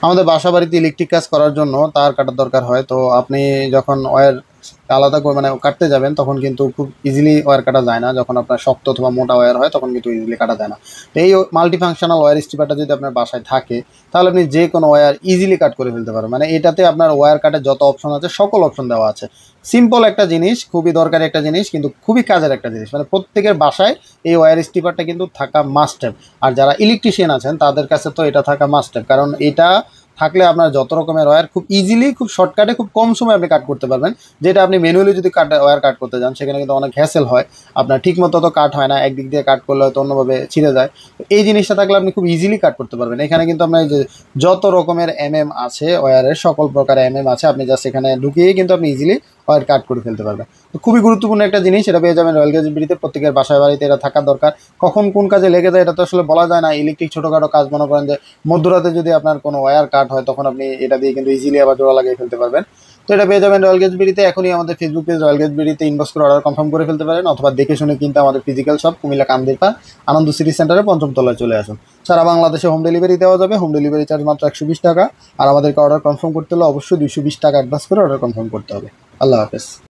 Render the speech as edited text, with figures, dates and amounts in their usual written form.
আমাদের বাসাবাড়িতে ইলেকট্রিক কাজ করার জন্য তার কাটার দরকার হয়। তো আপনি যখন ওয়্যার আলাদা করে মানে কাটতে যাবেন তখন কিন্তু খুব ইজিলি ওয়্যার কাটা যায় না। যখন আপনার শক্ত অথবা মোটা ওয়্যার হয় তখন কিন্তু ইজিলি কাটা যায় না। তো এই মাল্টিফাংশনাল ওয়্যার স্ট্রিপারটা যদি আপনার বাসায় থাকে তাহলে আপনি যে কোনো ওয়্যার ইজিলি কাট করে ফেলতে পারবেন। মানে এটাতে আপনার ওয়্যার কাটের যত অপশন আছে সকল অপশন দেওয়া আছে। সিম্পল একটা জিনিস, খুবই দরকারি একটা জিনিস, কিন্তু খুবই কাজের একটা জিনিস। মানে প্রত্যেকের বাসায় এই ওয়্যার স্ট্রিপারটা কিন্তু থাকা মাস্ট হ্যাভ। আর যারা ইলেকট্রিশিয়ান আছেন তাদের কাছে তো এটা থাকা মাস্ট হ্যাভ, কারণ এটা থাকলে আপনার যত রকমের ওয়্যার খুব ইজিলি, খুব শর্টকাটে, খুব কম সময় আপনি কাট করতে পারবেন। যেটা আপনি ম্যানুয়ালি যদি ওয়্যার কাট করতে যান সেখানে কিন্তু অনেক হ্যাসেল হয়। আপনার ঠিক মতো তো কাট হয় না, একদিক দিয়ে কাট করলে হয়তো অন্যভাবে ছিঁড়ে যায়। তো এই জিনিসটা থাকলে আপনি খুব ইজিলি কাট করতে পারবেন। এখানে কিন্তু আপনার যে যত রকমের আছে ওয়্যারের, সকল প্রকার আছে, আপনি জাস্ট এখানে ঢুকিয়েই কিন্তু আপনি ইজিলি ওয়্যার কাট করে ফেলতে পারবেন। তো খুবই গুরুত্বপূর্ণ একটা জিনিস, এটা পেয়ে যাবেন রয়্যাল গ্যাজেট বিডিতে। প্রত্যেকের বাসায় বাড়িতে এটা থাকা দরকার। কখন কোন কাজে লেগে যায় এটা তো আসলে বলা যায় না। ইলেকট্রিক ছোটোখাটো কাজ, মনে করেন যে মধ্যরাতে যদি আপনার কোনো ওয়্যার কাট হয় তখন আপনি এটা দিয়ে কিন্তু ইজিলি আবার জোড়া লাগিয়ে ফেলতে পারবেন। তো এটা পেয়ে যাবেন রয়্যাল গ্যাজেট বিডিতে। এখনই আমাদের ফেসবুক পেজ রয়্যাল গ্যাজেট বিডিতে ইনবক্স করে অর্ডার কনফার্ম করে ফেলতে পারেন, অথবা দেখে শুনে কিন্তু আমাদের physical shop Comilla Kandirpar Ananda city সেন্টারে ৫ম তলায় চলে আসুন। সারা বাংলাদেশে হোম ডেলিভারি দেওয়া যাবে। হোম ডেলিভারি চার্জ মাত্র ১২০ টাকা। আর আমাদেরকে অর্ডার কনফার্ম করতে হলে অবশ্যই ২২০ টাকা অ্যাডভান্স করে অর্ডার কনফার্ম করতে হবে। আল্লাহ হাফেজ।